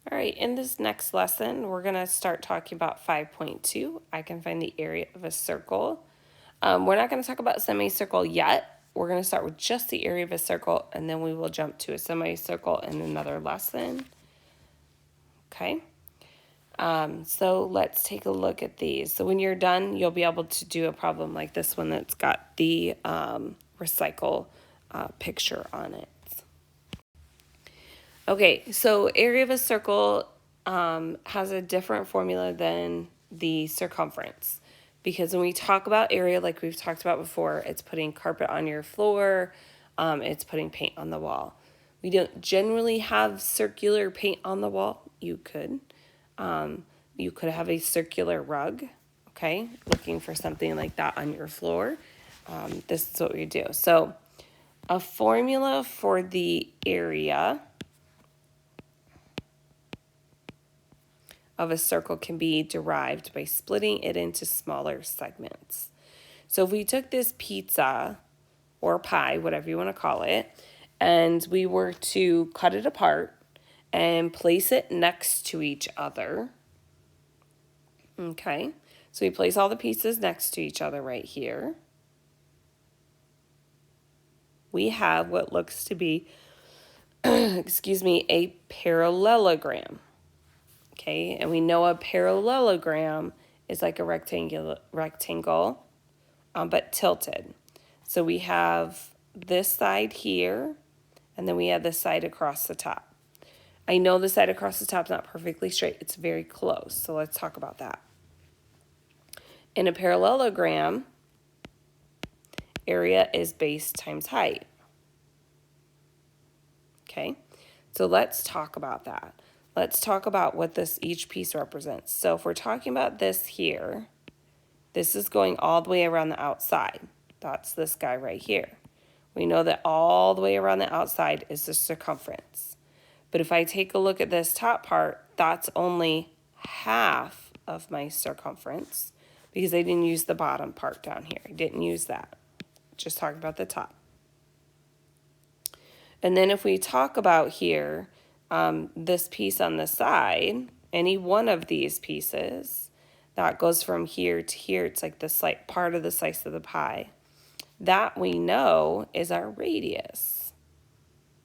All right, in this next lesson, we're going to start talking about 5.2. I can find the area of a circle. We're not going to talk about semicircle yet. We're going to start with just the area of a circle, and then we will jump to a semicircle in another lesson. Okay, so let's take a look at these. So when you're done, you'll be able to do a problem like this one that's got the recycle picture on it. Okay, so area of a circle has a different formula than the circumference. Because when we talk about area, like we've talked about before, it's putting carpet on your floor, it's putting paint on the wall. We don't generally have circular paint on the wall. You could. You could have a circular rug, okay? Looking for something like that on your floor. This is what we do. So a formula for the area of a circle can be derived by splitting it into smaller segments. So if we took this pizza or pie, whatever you want to call it, and we were to cut it apart and place it next to each other, okay, so we place all the pieces next to each other right here. We have what looks to be, excuse me, a parallelogram. Okay, and we know a parallelogram is like a rectangle, but tilted. So we have this side here, and then we have this side across the top. I know the side across the top is not perfectly straight. It's very close, so let's talk about that. In a parallelogram, area is base times height. Okay, so let's talk about that. Let's talk about what each piece represents. So if we're talking about this here, this is going all the way around the outside. That's this guy right here. We know that all the way around the outside is the circumference. But if I take a look at this top part, that's only half of my circumference because I didn't use the bottom part down here. I didn't use that. Just talking about the top. And then if we talk about here, this piece on the side, any one of these pieces, that goes from here to here. It's like the slight part of the slice of the pie. That we know is our radius.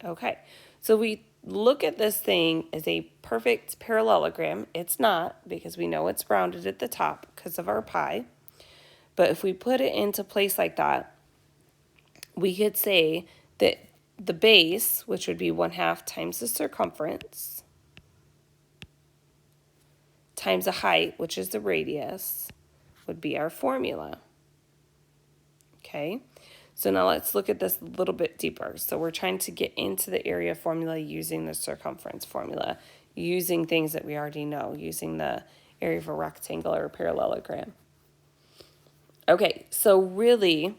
Okay, so we look at this thing as a perfect parallelogram. It's not, because we know it's rounded at the top because of our pie. But if we put it into place like that, we could say that the base, which would be 1/2 times the circumference, times the height, which is the radius, would be our formula. Okay, so now let's look at this a little bit deeper. So we're trying to get into the area formula using the circumference formula, using things that we already know, using the area of a rectangle or a parallelogram. Okay, so really,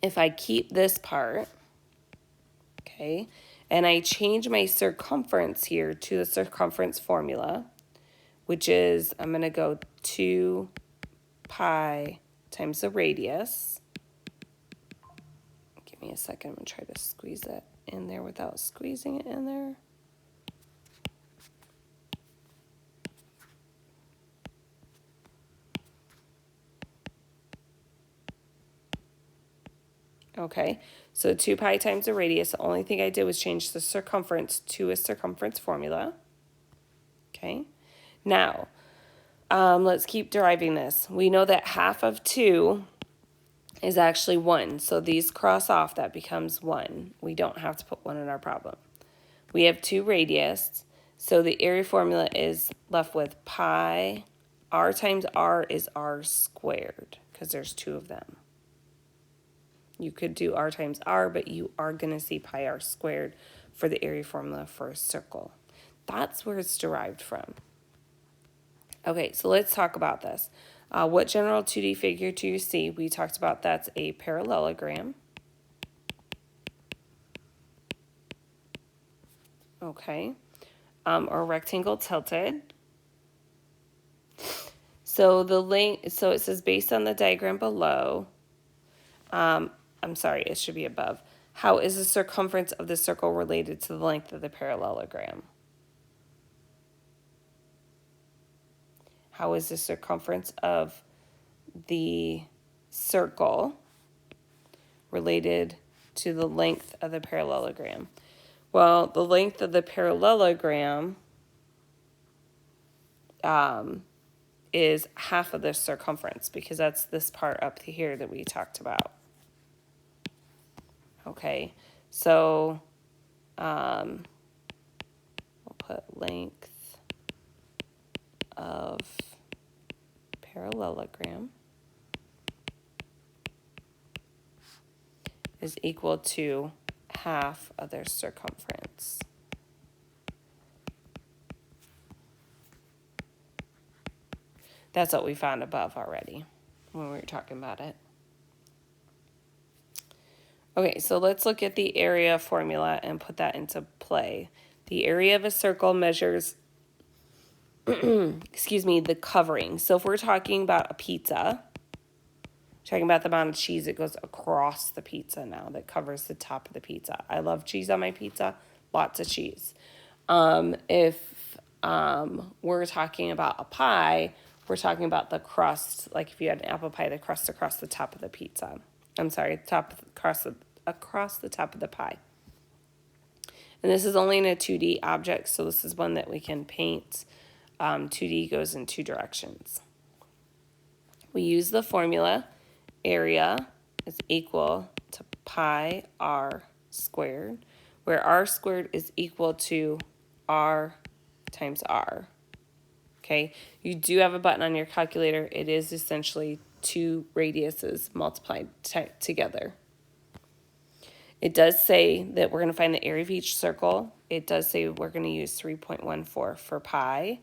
if I keep this part, okay, and I change my circumference here to the circumference formula, which is, I'm going to go 2 pi times the radius. Give me a second. I'm going to try to squeeze that in there without squeezing it in there. Okay, so 2 pi times the radius. The only thing I did was change the circumference to a circumference formula. Okay, now let's keep deriving this. We know that half of 2 is actually 1. So these cross off, that becomes 1. We don't have to put 1 in our problem. We have 2 radius, so the area formula is left with pi. R times R is R squared, because there's 2 of them. You could do R times R, but you are going to see pi R squared for the area formula for a circle. That's where it's derived from. Okay, so let's talk about this. What general 2D figure do you see? We talked about that's a parallelogram. Okay, or rectangle tilted. So so it says based on the diagram below, I'm sorry, it should be above. How is the circumference of the circle related to the length of the parallelogram? how is the circumference of the circle related to the length of the parallelogram? Well, the length of the parallelogram is half of the circumference, because that's this part up here that we talked about. Okay, so we'll put length of parallelogram is equal to half of their circumference. That's what we found above already when we were talking about it. Okay, so let's look at the area formula and put that into play. The area of a circle measures, excuse me, the covering. So if we're talking about a pizza, talking about the amount of cheese that goes across the pizza now, that covers the top of the pizza. I love cheese on my pizza, lots of cheese. If we're talking about a pie, we're talking about the crust, like if you had an apple pie, the crust across the top of the pizza. I'm sorry, across the top of the pie. And this is only in a 2D object, so this is one that we can paint. 2D goes in two directions. We use the formula area is equal to pi r squared, where r squared is equal to r times r. Okay, you do have a button on your calculator. It is essentially two radiuses multiplied together. It does say that we're going to find the area of each circle. It does say we're going to use 3.14 for pi,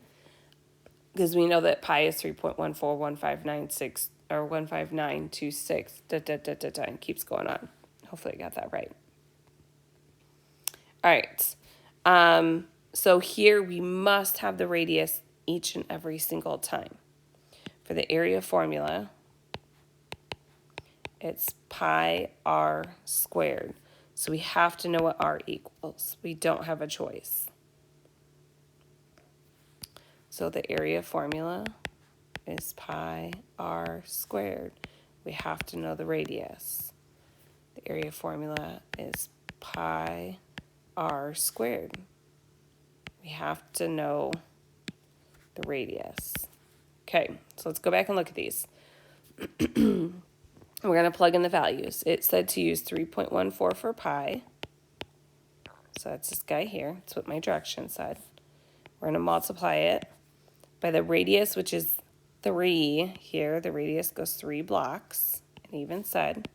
because we know that pi is 3.141596 or 15926, and keeps going on. Hopefully I got that right. All right. So here we must have the radius each and every single time. For the area formula, it's pi r squared. So we have to know what r equals. We don't have a choice. So the area formula is pi r squared. We have to know the radius. The area formula is pi r squared. We have to know the radius. Okay, so let's go back and look at these. We're going to plug in the values. It said to use 3.14 for pi. So that's this guy here. That's what my direction said. We're going to multiply it by the radius, which is 3 here. The radius goes 3 blocks, and even said.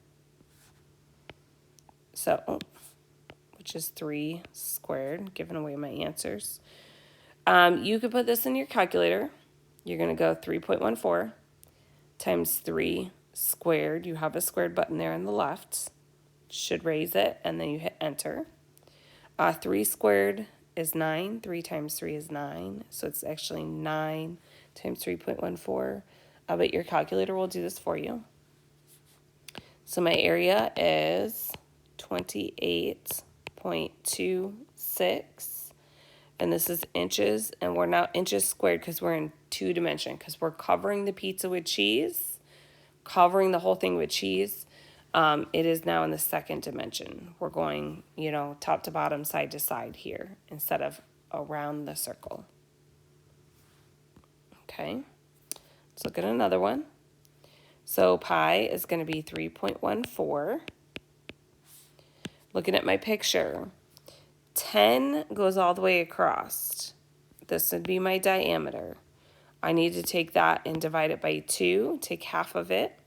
So, which is 3 squared, giving away my answers. You could put this in your calculator. You're going to go 3.14 times 3 squared. You have a squared button there on the left. Should raise it, and then you hit enter. 3 squared is 9. 3 times 3 is 9. So it's actually 9 times 3.14. But your calculator will do this for you. So my area is 28.26. And this is inches. And we're now inches squared because we're in 2 dimension. Because we're covering the pizza with cheese. Covering the whole thing with cheese. It is now in the 2nd dimension. We're going, top to bottom, side to side here, instead of around the circle. Okay, let's look at another one. So pi is going to be 3.14. Looking at my picture, 10 goes all the way across. This would be my diameter. I need to take that and divide it by 2, take half of it.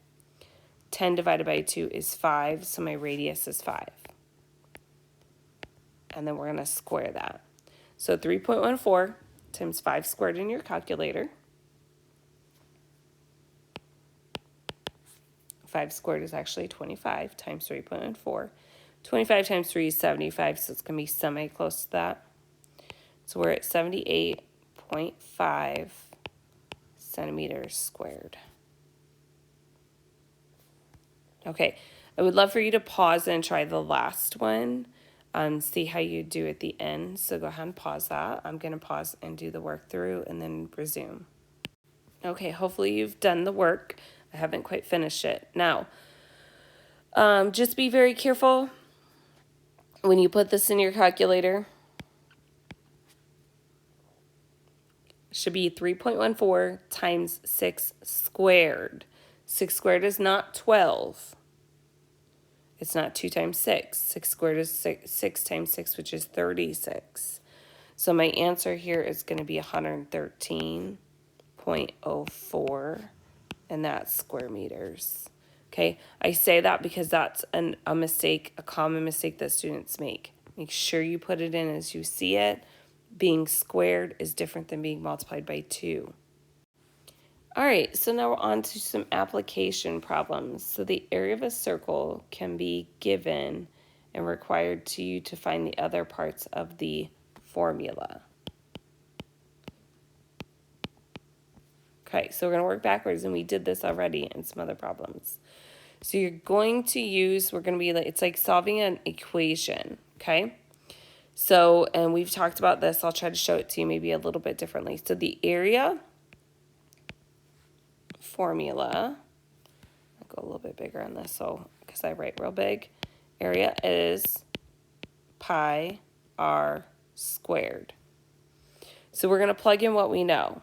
10 divided by 2 is 5, so my radius is 5. And then we're going to square that. So 3.14 times 5 squared in your calculator. 5 squared is actually 25 times 3.14. 25 times 3 is 75, so it's going to be semi-close to that. So we're at 78.5 centimeters squared. Okay, I would love for you to pause and try the last one and see how you do at the end. So go ahead and pause that. I'm going to pause and do the work through and then resume. Okay, hopefully you've done the work. I haven't quite finished it. Now, just be very careful when you put this in your calculator. It should be 3.14 times 6 squared. 6 squared is not 12. It's not 2 times 6. 6 squared is 6 times 6, which is 36. So my answer here is going to be 113.04, and that's square meters. Okay, I say that because that's a mistake, a common mistake that students make. Make sure you put it in as you see it. Being squared is different than being multiplied by 2. All right, so now we're on to some application problems. So the area of a circle can be given and required to you to find the other parts of the formula. Okay, so we're going to work backwards, and we did this already in some other problems. So you're going to use, we're going to be like, it's like solving an equation, okay? So, and we've talked about this. I'll try to show it to you maybe a little bit differently. So the area formula, I'll go a little bit bigger on this, so because I write real big. Area is pi r squared. So we're going to plug in what we know.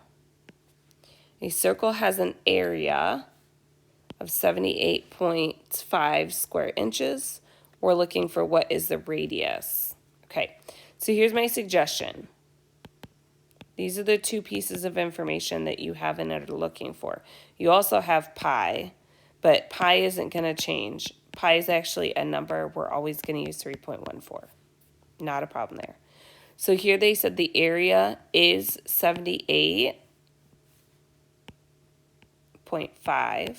A circle has an area of 78.5 square inches. We're looking for what is the radius. Okay, so here's my suggestion. These are the two pieces of information that you have and are looking for. You also have pi, but pi isn't going to change. Pi is actually a number. We're always going to use 3.14. Not a problem there. So here they said the area is 78.5,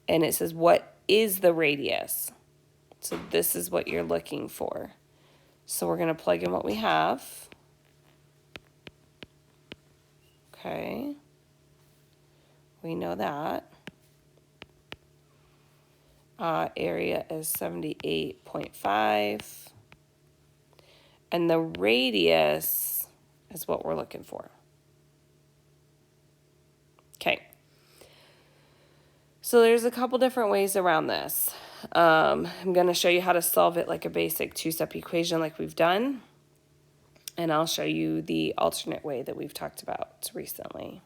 and it says what is the radius. So this is what you're looking for. So we're going to plug in what we have. Okay, we know that. Area is 78.5. And the radius is what we're looking for. Okay. So there's a couple different ways around this. I'm going to show you how to solve it like a basic two-step equation like we've done. And I'll show you the alternate way that we've talked about recently.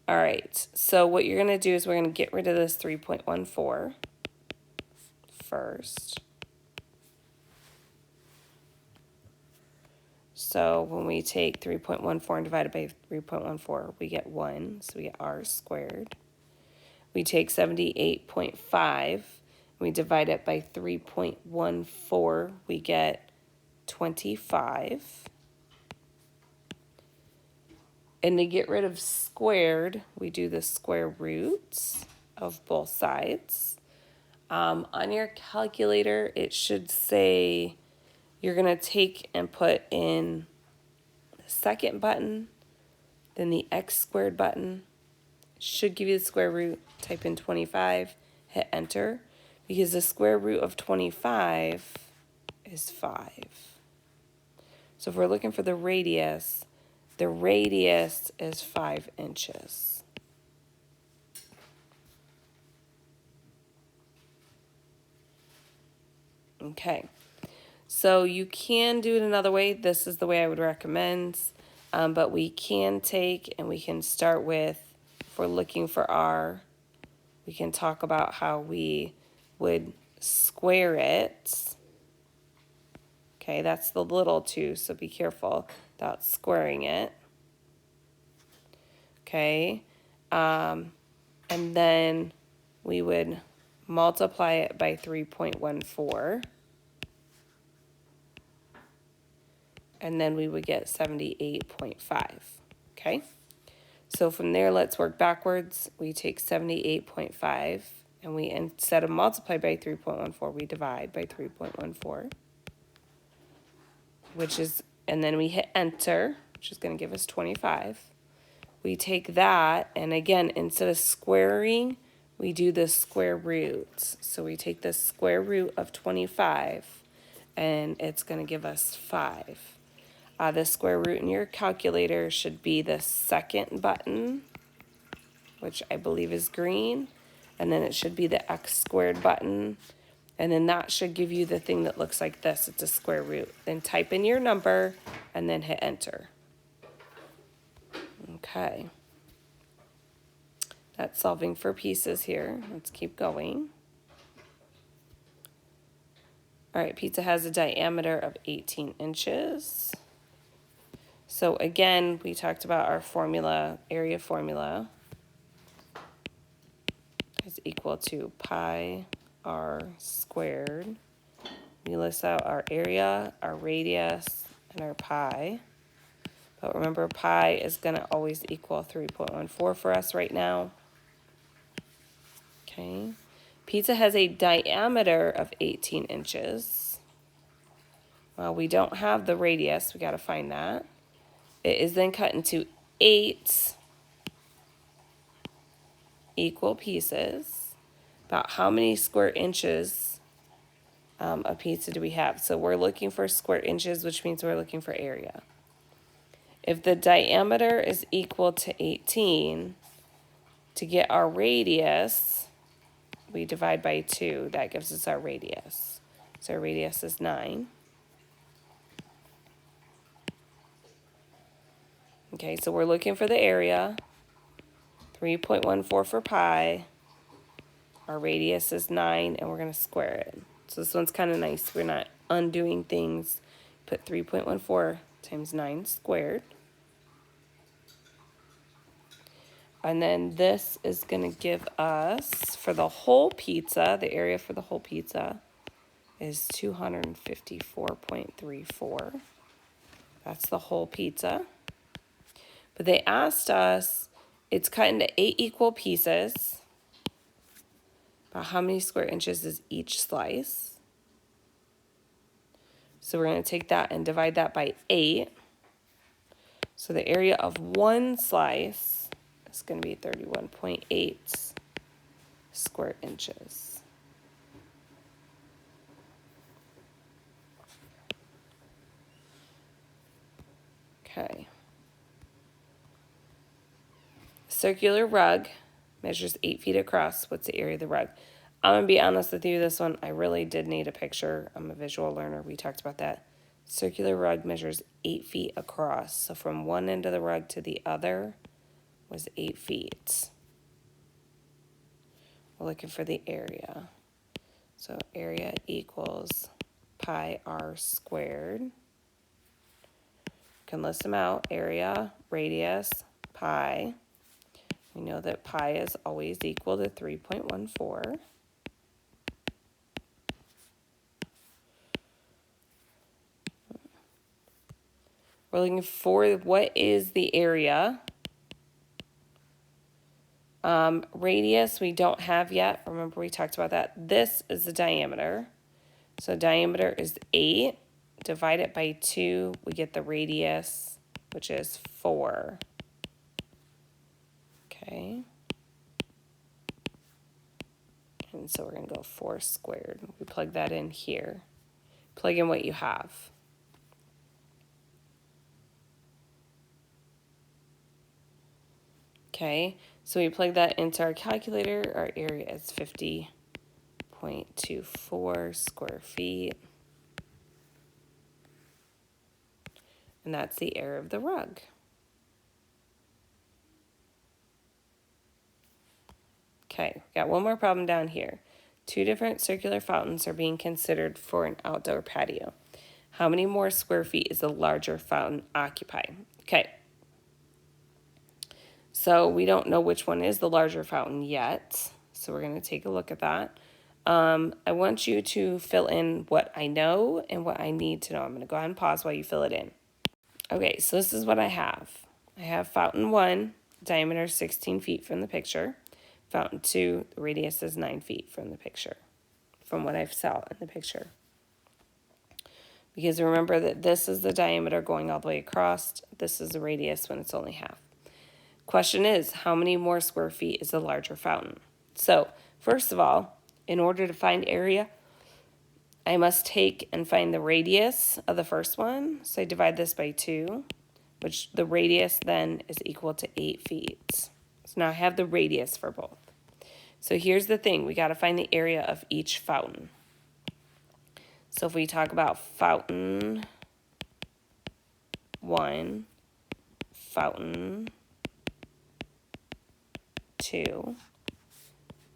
All right, so what you're going to do is we're going to get rid of this 3.14 first. So when we take 3.14 and divide it by 3.14, we get 1, so we get r squared. We take 78.5, we divide it by 3.14, we get 25. And to get rid of squared, we do the square roots of both sides. On your calculator, it should say you're going to take and put in the second button, then the x squared button. Should give you the square root. Type in 25, hit enter, because the square root of 25 is 5. So if we're looking for the radius is 5 inches. Okay, so you can do it another way. This is the way I would recommend, but we can take and we can start with, if we're looking for r, we can talk about how we would square it. Okay, that's the little 2, so be careful about squaring it. Okay, and then we would multiply it by 3.14, and then we would get 78.5, okay? So from there, let's work backwards. We take 78.5, and we, instead of multiply by 3.14, we divide by 3.14, which is, and then we hit enter, which is going to give us 25. We take that, and again, instead of squaring, we do the square roots. So we take the square root of 25, and it's going to give us 5. The square root in your calculator should be the second button, which I believe is green, and then it should be the x squared button, and then that should give you the thing that looks like this. It's a square root. Then type in your number and then hit enter. Okay. That's solving for pieces here. Let's keep going. All right, pizza has a diameter of 18 inches. So again, we talked about our formula, area formula is equal to pi r squared. We list out our area, our radius, and our pi. But remember, pi is going to always equal 3.14 for us right now. Okay. Pizza has a diameter of 18 inches. Well, we don't have the radius. We got to find that. It is then cut into 8 equal pieces. About how many square inches of pizza do we have? So we're looking for square inches, which means we're looking for area. If the diameter is equal to 18, to get our radius, we divide by 2. That gives us our radius. So our radius is 9. Okay, so we're looking for the area. 3.14 for pi. Our radius is 9, and we're going to square it. So this one's kind of nice. We're not undoing things. Put 3.14 times 9 squared. And then this is going to give us, for the whole pizza, the area for the whole pizza is 254.34. That's the whole pizza. But they asked us, it's cut into 8 equal pieces. About how many square inches is each slice? So we're going to take that and divide that by 8. So the area of one slice is going to be 31.8 square inches. Okay. Circular rug measures 8 feet across. What's the area of the rug? I'm going to be honest with you, this one, I really did need a picture. I'm a visual learner. We talked about that. Circular rug measures 8 feet across. So from one end of the rug to the other was 8 feet. We're looking for the area. So area equals pi r squared. You can list them out. Area, radius, pi. We know that pi is always equal to 3.14. We're looking for what is the area. Radius we don't have yet. Remember we talked about that. This is the diameter. So diameter is 8. Divide it by 2. We get the radius, which is 4. Okay. And so we're going to go 4 squared. We plug that in here. Plug in what you have. Okay, so we plug that into our calculator. Our area is 50.24 square feet. And that's the area of the rug. Okay, got one more problem down here. 2 different circular fountains are being considered for an outdoor patio. How many more square feet is the larger fountain occupy? Okay. So we don't know which one is the larger fountain yet. So we're going to take a look at that. I want you to fill in what I know and what I need to know. I'm going to go ahead and pause while you fill it in. Okay, so this is what I have. I have fountain 1, diameter 16 feet from the picture. Fountain 2, the radius is 9 feet from the picture, from what I saw in the picture. Because remember that this is the diameter going all the way across. This is the radius when it's only half. Question is, how many more square feet is the larger fountain? So, first of all, in order to find area, I must take and find the radius of the first one. So I divide this by 2, which the radius then is equal to 8 feet. So now I have the radius for both. So here's the thing. We got to find the area of each fountain. So if we talk about fountain 1, fountain 2,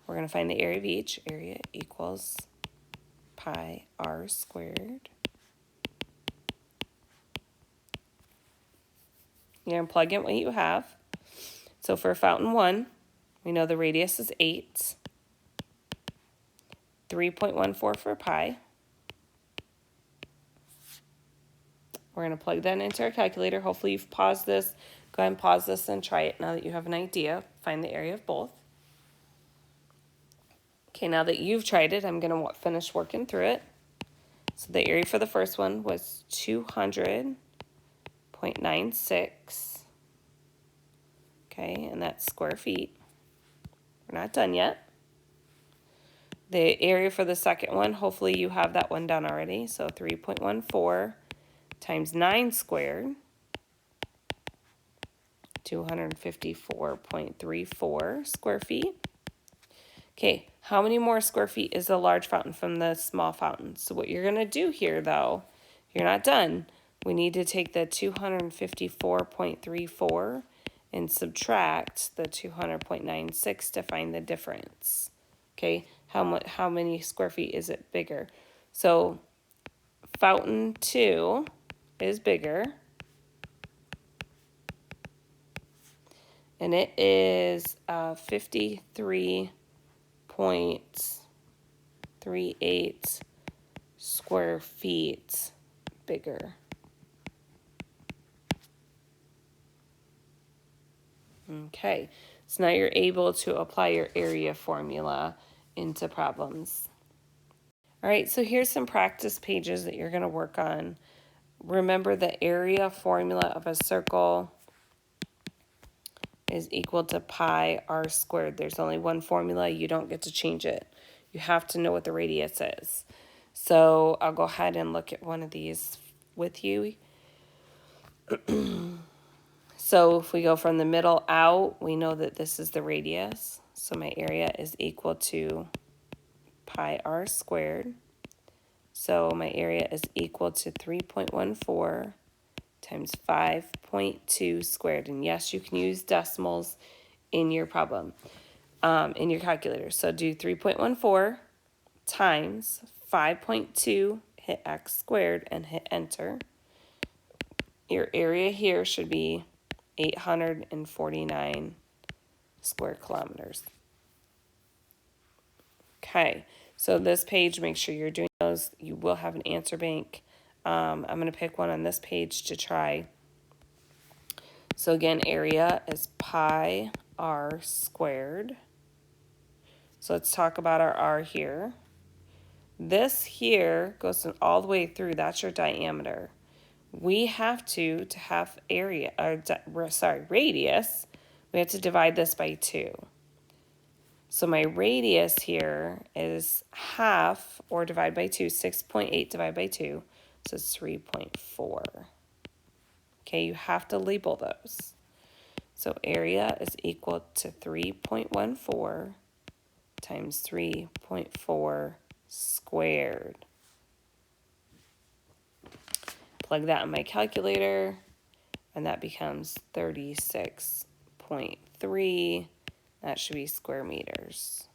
we're going to find the area of each. Area equals pi r squared. You're going to plug in what you have. So for fountain 1, we know the radius is 8. 3.14 for pi. We're going to plug that into our calculator. Hopefully you've paused this. Go ahead and pause this and try it now that you have an idea. Find the area of both. Okay, now that you've tried it, I'm going to finish working through it. So the area for the first one was 200.96. Okay, and that's square feet. We're not done yet. The area for the second one, hopefully you have that one done already. So 3.14 times 9 squared, 254.34 square feet. Okay, how many more square feet is the large fountain from the small fountain? So what you're going to do here, though, you're not done. We need to take the 254.34 and subtract the 200.96 to find the difference. Okay, how many square feet is it bigger? So fountain 2 is bigger. And it is 53.38 square feet bigger. Okay, so now you're able to apply your area formula into problems. All right, so here's some practice pages that you're going to work on. Remember the area formula of a circle is equal to pi r squared. There's only one formula. You don't get to change it. You have to know what the radius is. So I'll go ahead and look at one of these with you. So if we go from the middle out, we know that this is the radius. So my area is equal to pi r squared. So my area is equal to 3.14 times 5.2 squared. And yes, you can use decimals in your problem, in your calculator. So do 3.14 times 5.2, hit x squared and hit enter. Your area here should be 849 square kilometers. Okay, so this page, make sure you're doing those. You will have an answer bank. I'm going to pick one on this page to try. So again, area is pi r squared. So let's talk about our r here. This here goes all the way through. That's your diameter. We have to have area, radius, we have to divide this by 2. So my radius here is half, or divide by 2, 6.8 divided by 2, so it's 3.4. Okay, you have to label those. So area is equal to 3.14 times 3.4 squared. Plug that in my calculator, and that becomes 36.3. That should be square meters.